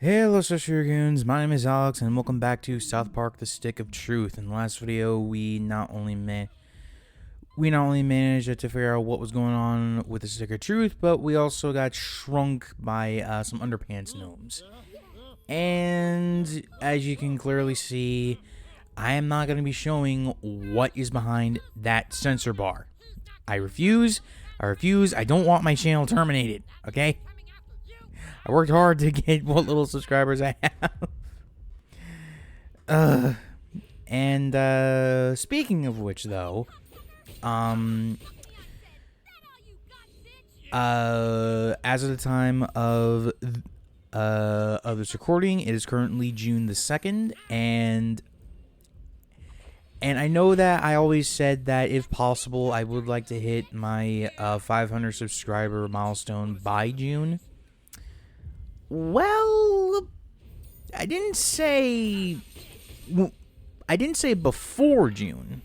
Hello, Goons. My name is Alex, and welcome back to South Park: The Stick of Truth. In the last video, we not only managed to figure out what was going on with the Stick of Truth, but we also got shrunk by some underpants gnomes. And as you can clearly see, I am not going to be showing what is behind that censor bar. I refuse. I don't want my channel terminated. Okay. I worked hard to get what little subscribers I have. Speaking of which, though, as of the time of this recording, it is currently June the 2nd, and I know that I always said that if possible, I would like to hit my 500 subscriber milestone by June. Well, I didn't say before June.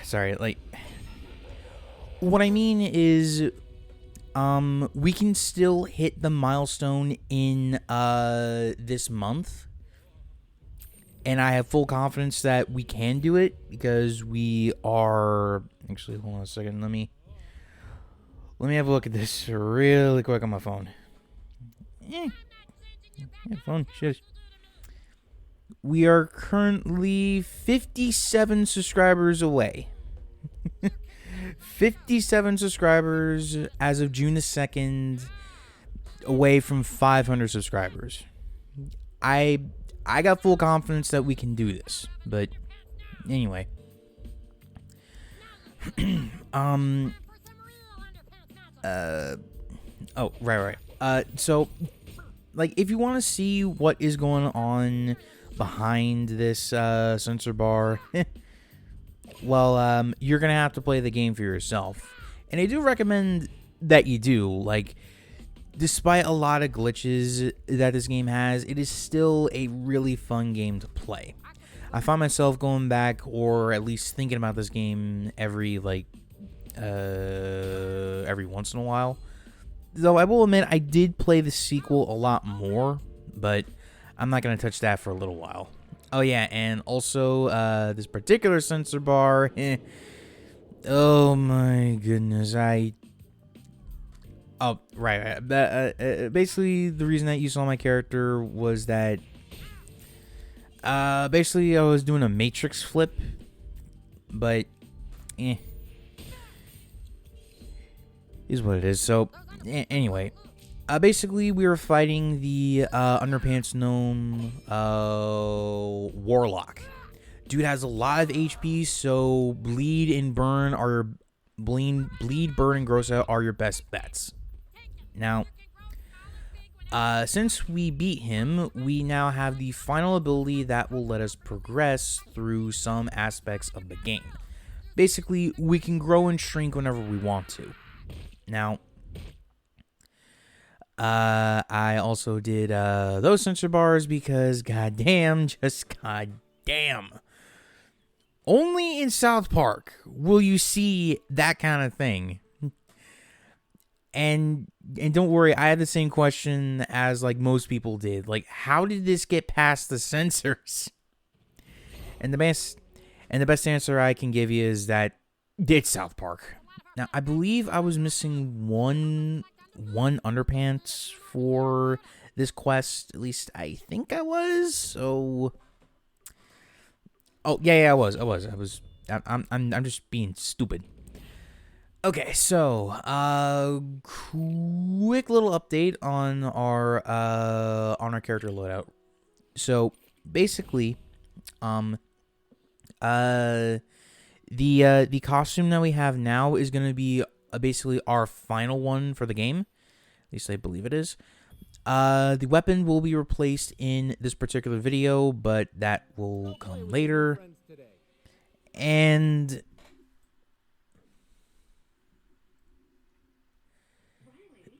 Sorry, what I mean is, we can still hit the milestone in, this month. And I have full confidence that we can do it because we are, actually, hold on a second, let me have a look at this really quick on my phone. Phone, shit. We are currently 57 subscribers away. 57 subscribers as of June the 2nd, away from 500 subscribers. I got full confidence that we can do this, but anyway. Oh, right. So, if you want to see what is going on behind this, censor bar, well, you're gonna have to play the game for yourself. And I do recommend that you do. Despite a lot of glitches that this game has, it is still a really fun game to play. I find myself going back, or at least thinking about this game every once in a while. Though I will admit, I did play the sequel a lot more, but I'm not going to touch that for a little while. Oh yeah, and also, this particular censor bar, oh my goodness, oh, right. Basically, the reason that you saw my character was that, basically, I was doing a Matrix flip, but, is what it is. So, anyway, basically, we were fighting the, underpants gnome, Warlock. Dude has a lot of HP, so bleed, burn, and gross out are your best bets. Now, since we beat him, we now have the final ability that will let us progress through some aspects of the game. Basically, we can grow and shrink whenever we want to. Now, I also did those censor bars because, goddamn, only in South Park will you see that kind of thing. And don't worry, I had the same question as most people did. How did this get past the censors? And the best answer I can give you is that it's South Park. Now, I believe I was missing one underpants for this quest. At least I think I was. So, oh yeah, I was. I'm just being stupid. Okay, so quick little update on our character loadout. So basically, the costume that we have now is going to be basically our final one for the game. At least I believe it is. The weapon will be replaced in this particular video, but that will come later. And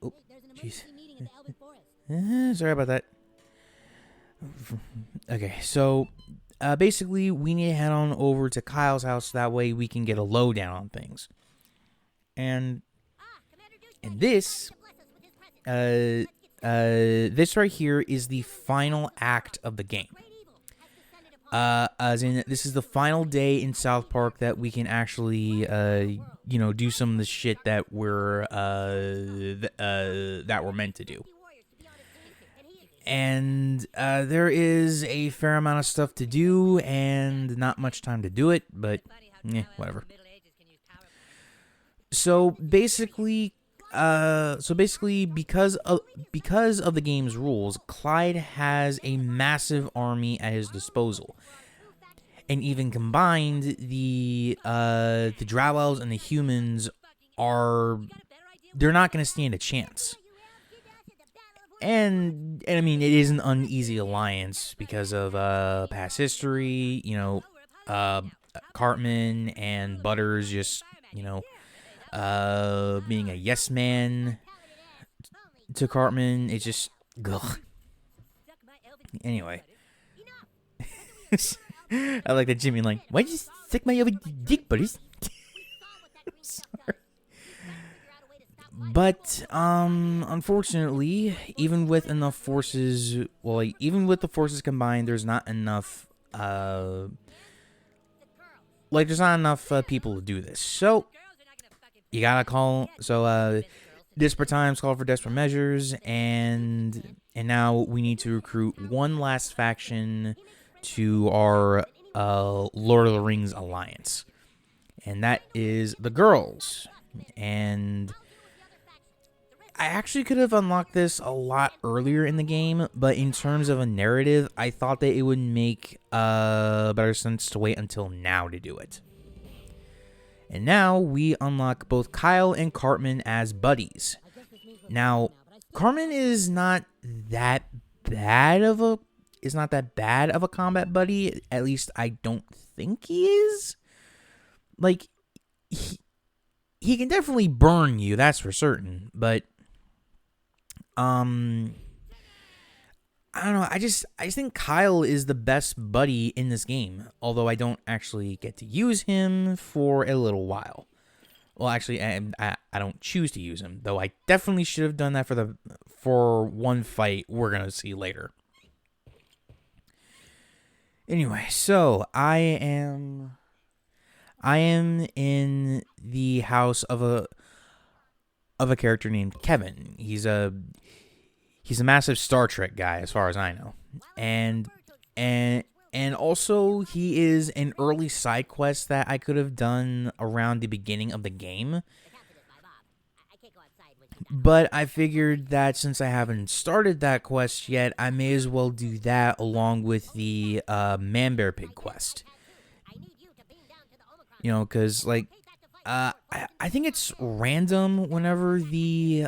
oh, jeez. Sorry about that. Okay, so basically, we need to head on over to Kyle's house. So that way we can get a lowdown on things. And this this right here is the final act of the game. As in, this is the final day in South Park that we can actually, do some of the shit that we're meant to do. And there is a fair amount of stuff to do, and not much time to do it, but whatever. So basically, because of the game's rules, Clyde has a massive army at his disposal, and even combined, the Drow-Elves and the humans they're not going to stand a chance. And I mean, it is an uneasy alliance because of past history. Cartman and Butters just being a yes man to Cartman. It's just ugh. Anyway, I like that Jimmy like, why'd you stick my over dick, buddies? Sorry. But unfortunately, even with enough forces, even with the forces combined, there's not enough there's not enough people to do this. So you gotta call. So desperate times call for desperate measures, and now we need to recruit one last faction to our Lord of the Rings alliance, and that is the girls. And I actually could have unlocked this a lot earlier in the game, but in terms of a narrative, I thought that it would make better sense to wait until now to do it. And now we unlock both Kyle and Cartman as buddies. Now, Cartman is not that bad of a combat buddy. At least I don't think he is. Like, he can definitely burn you, that's for certain. But I don't know. I just think Kyle is the best buddy in this game, although I don't actually get to use him for a little while. Well, actually, I don't choose to use him, though I definitely should have done that for one fight we're gonna see later. Anyway, so I am in the house of a character named Kevin. He's a massive Star Trek guy, as far as I know, and also he is an early side quest that I could have done around the beginning of the game. But I figured that since I haven't started that quest yet, I may as well do that along with the Man-Bear Pig quest. Because I think it's random whenever the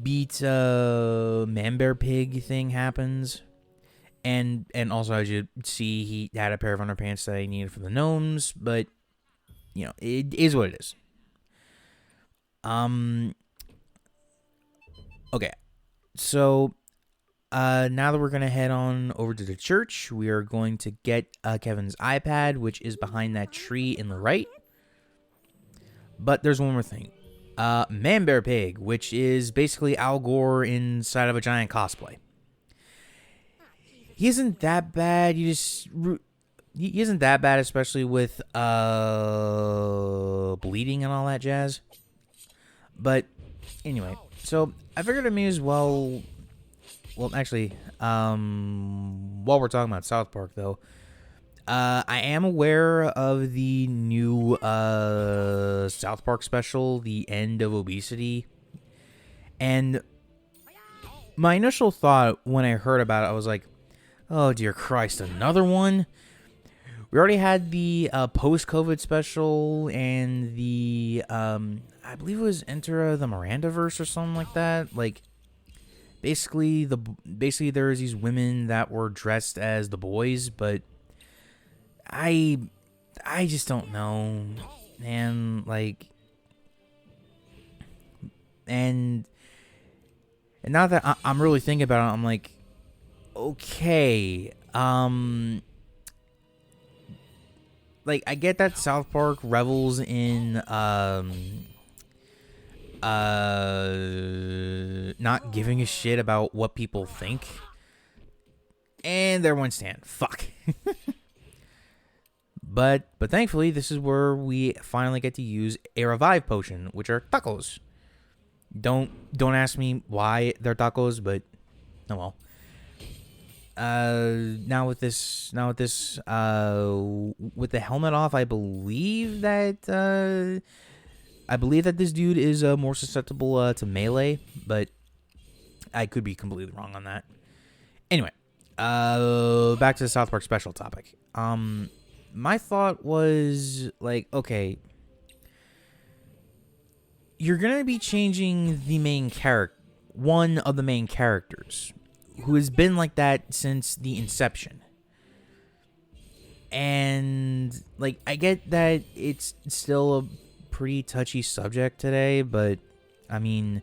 beat Man-Bear Pig thing happens. And also, as you see, he had a pair of underpants that I needed for the gnomes, but it is what it is. Okay, so now that we're gonna head on over to the church, we are going to get Kevin's iPad, which is behind that tree in the right. But there's one more thing. Man-Bear Pig, which is basically Al Gore inside of a giant cosplay. He isn't that bad. He isn't that bad, especially with bleeding and all that jazz. But anyway, so I figured I may as well. Well, actually, while we're talking about South Park, though, I am aware of the new South Park special, The End of Obesity. And my initial thought when I heard about it, I was like, oh, dear Christ, another one? We already had the post-COVID special and the, I believe it was Enter the Mirandaverse or something like that. Like, basically there was these women that were dressed as the boys, but I just don't know, man. Like, and now that I'm really thinking about it, I'm like, okay, like, I get that South Park revels in not giving a shit about what people think. And there went Stan. Fuck. But thankfully, this is where we finally get to use a revive potion, which are tacos. Don't ask me why they're tacos, but oh well. Now with this, with the helmet off, I believe that this dude is more susceptible to melee, but I could be completely wrong on that. Anyway, back to the South Park special topic. My thought was like, okay, you're gonna be changing the main character, one of the main characters, who has been like that since the inception. And like, I get that it's still a pretty touchy subject today, but I mean,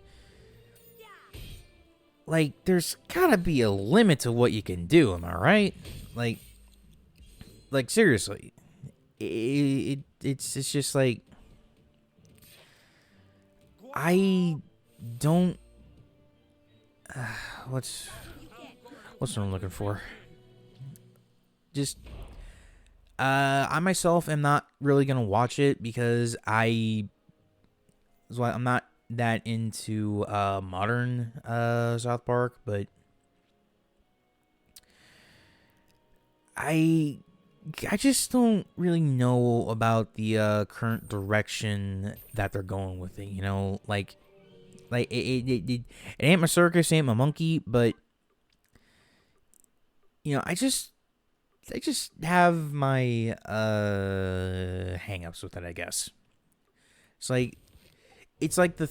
like, there's gotta be a limit to what you can do, am I right? Like seriously, it's just like, I don't. What's what I'm looking for? Just, I myself am not really gonna watch it because I'm not that into modern South Park, but I just don't really know about the current direction that they're going with it. You know, like it ain't my circus, ain't my monkey, but you know, I just have my hang-ups with it, I guess. It's like the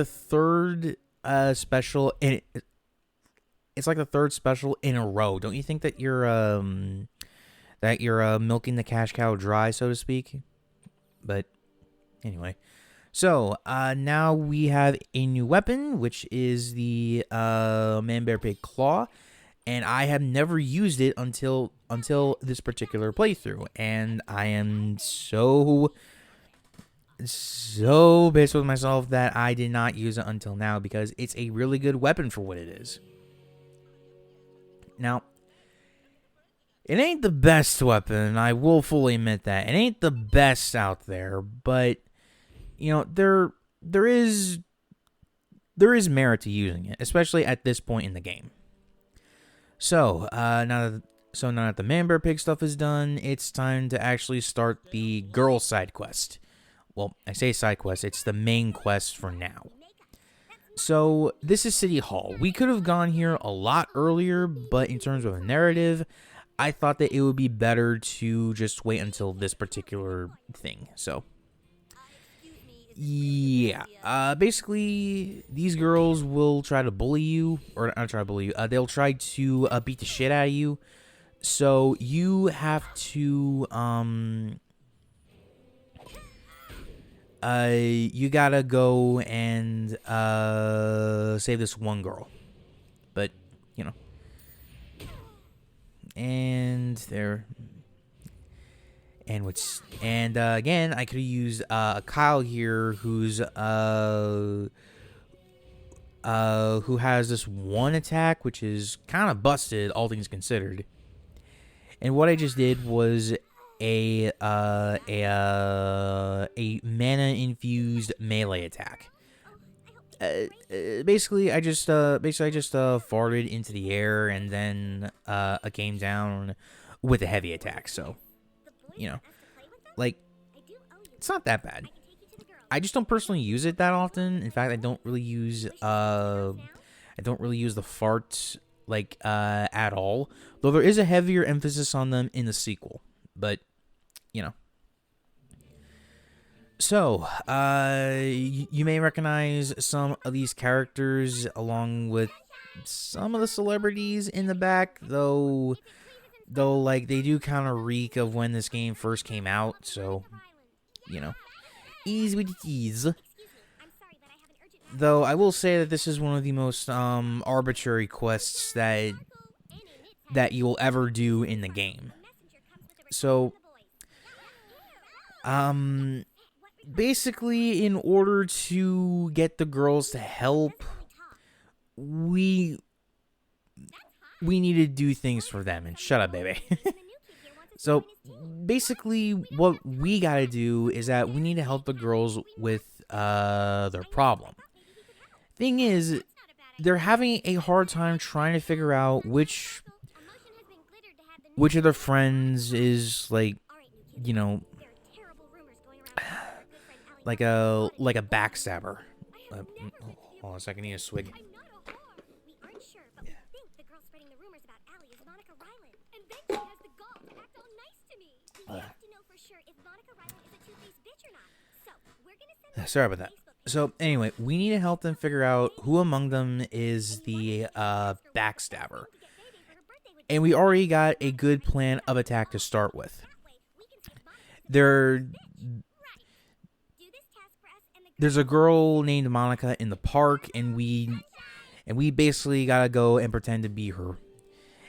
third special in it's like the third special in a row. Don't you think that you're milking the cash cow dry, so to speak? But anyway, so now we have a new weapon, which is the Man Bear Pig Claw, and I have never used it until this particular playthrough, and I am so pissed with myself that I did not use it until now, because it's a really good weapon for what it is. Now, it ain't the best weapon, I will fully admit that. It ain't the best out there, but you know, there is merit to using it, especially at this point in the game. So, now that the Man Bear Pig stuff is done, it's time to actually start the girl side quest. Well, I say side quest, it's the main quest for now. So, this is City Hall. We could have gone here a lot earlier, but in terms of a narrative, I thought that it would be better to just wait until this particular thing. So, yeah. Basically, these girls will try to bully you, or not try to bully you, they'll try to beat the shit out of you. So, you have to, you gotta go and save this one girl, but you know, and there, and again, I could have used Kyle here, who has this one attack which is kind of busted, all things considered. And what I just did was a mana infused melee attack. Basically I just farted into the air, and then I came down with a heavy attack. So, you know, like, it's not that bad. I just don't personally use it that often. In fact, I don't really use the farts like at all. Though there is a heavier emphasis on them in the sequel, but you know. So, you may recognize some of these characters along with some of the celebrities in the back, though like they do kind of reek of when this game first came out, so you know, ease with the tease. Though I will say that this is one of the most arbitrary quests that you will ever do in the game. So, basically, in order to get the girls to help, we need to do things for them. And shut up, baby. So basically, what we gotta do is that we need to help the girls with their problem. Thing is, they're having a hard time trying to figure out which of their friends is like, you know, like a backstabber. Hold on a second, I need a swig. Sorry about that. So anyway, we need to help them figure out who among them is the backstabber. And we already got a good plan of attack to start with. There's a girl named Monica in the park, and we basically gotta go and pretend to be her,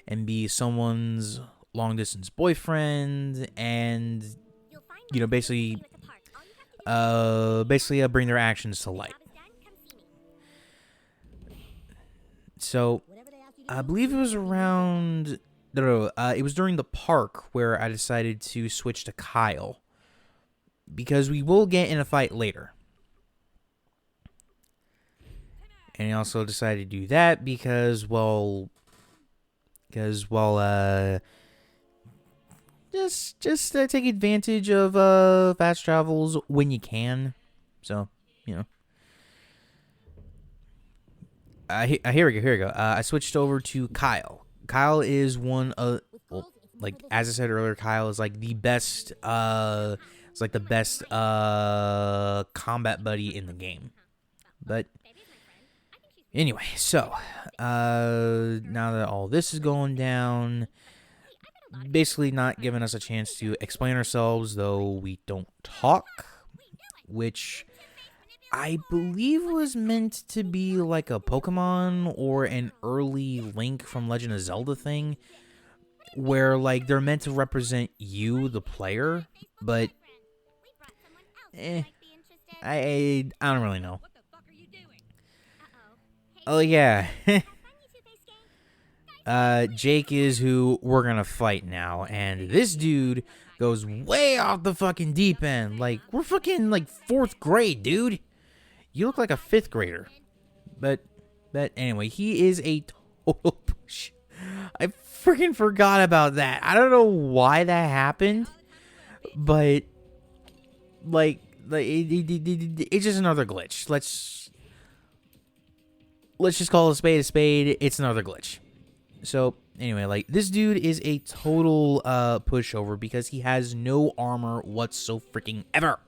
and be someone's long distance boyfriend, and basically bring their actions to light. So I believe it was around it was during the park where I decided to switch to Kyle, because we will get in a fight later. And I also decided to do that because just take advantage of fast travels when you can. So, here we go. I switched over to Kyle. Kyle is one of, like as I said earlier, Kyle is like the best. It's like the best combat buddy in the game. But anyway, so now that all this is going down, basically not giving us a chance to explain ourselves, though we don't talk, which I believe was meant to be like a Pokemon or an early Link from Legend of Zelda thing, where like they're meant to represent you, the player, but I don't really know. Oh yeah. Jake is who we're gonna fight now, and this dude goes way off the fucking deep end. Like, we're fucking like 4th grade, dude. You look like a 5th grader. But anyway, he is a total push. I freaking forgot about that. I don't know why that happened, but like it's just another glitch. Let's just call a spade a spade. It's another glitch. So anyway, like this dude is a total pushover because he has no armor whatsoever freaking ever.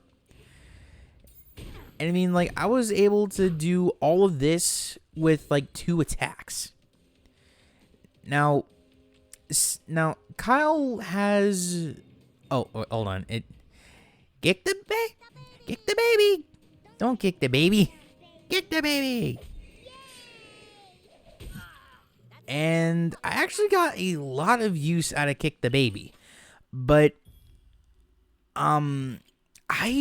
And I mean, like, I was able to do all of this with like 2 attacks. Now Kyle has. Oh, hold on. Kick the baby. Don't kick the baby. Kick the baby. And I actually got a lot of use out of Kick the Baby. But I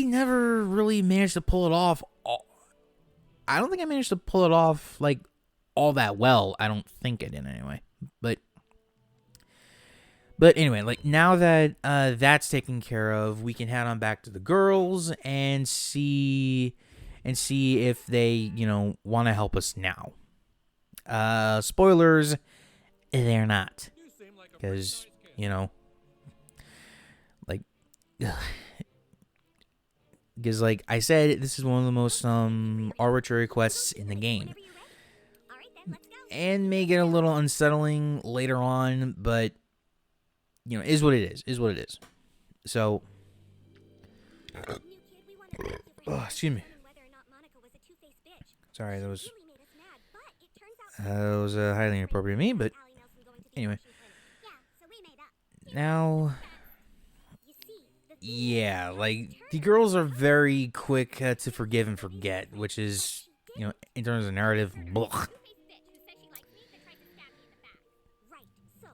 never really managed to pull it off. I don't think I managed to pull it off like all that well. I don't think I did anyway. But anyway, like now that that's taken care of, we can head on back to the girls and see if they, want to help us now. Spoilers, they're not, because because like I said, this is one of the most arbitrary quests in the game, and may get a little unsettling later on, but is what it is. So excuse me, sorry, that was highly inappropriate of me, but anyway. Now, yeah, like, the girls are very quick to forgive and forget, which is, in terms of narrative, blech.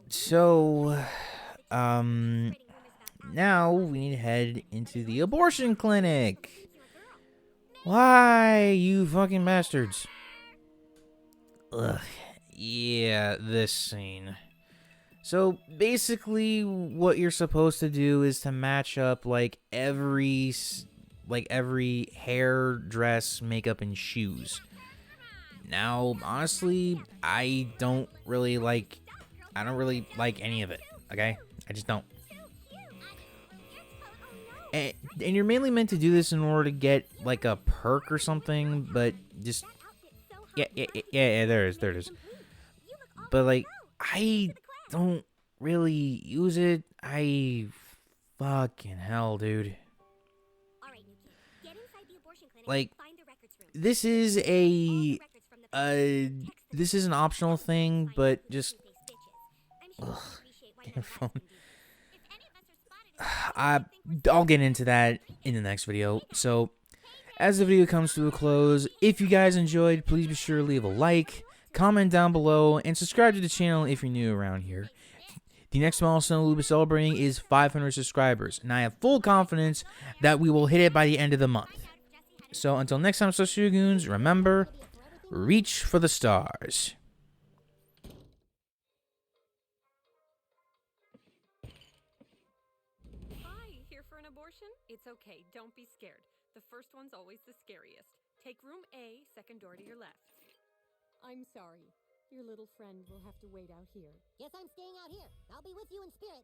So, now we need to head into the abortion clinic. Why, you fucking bastards? Ugh. Yeah, this scene. So basically, what you're supposed to do is to match up like every hair, dress, makeup, and shoes. Now, honestly, I don't really like any of it. Okay, I just don't. And you're mainly meant to do this in order to get like a perk or something, but just yeah, there it is. But like, I don't really use it. I fucking hell, dude. Like, this is this is an optional thing, but just ugh, damn phone. I'll get into that in the next video. So, as the video comes to a close, if you guys enjoyed, please be sure to leave a like, comment down below, and subscribe to the channel if you're new around here. The next milestone we'll be celebrating is 500 subscribers, and I have full confidence that we will hit it by the end of the month. So until next time, Social Goons, remember, reach for the stars. Hi, here for an abortion? It's okay, don't be scared. The first one's always the scariest. Take room A, second door to your left. I'm sorry. Your little friend will have to wait out here. Guess I'm staying out here. I'll be with you in spirit.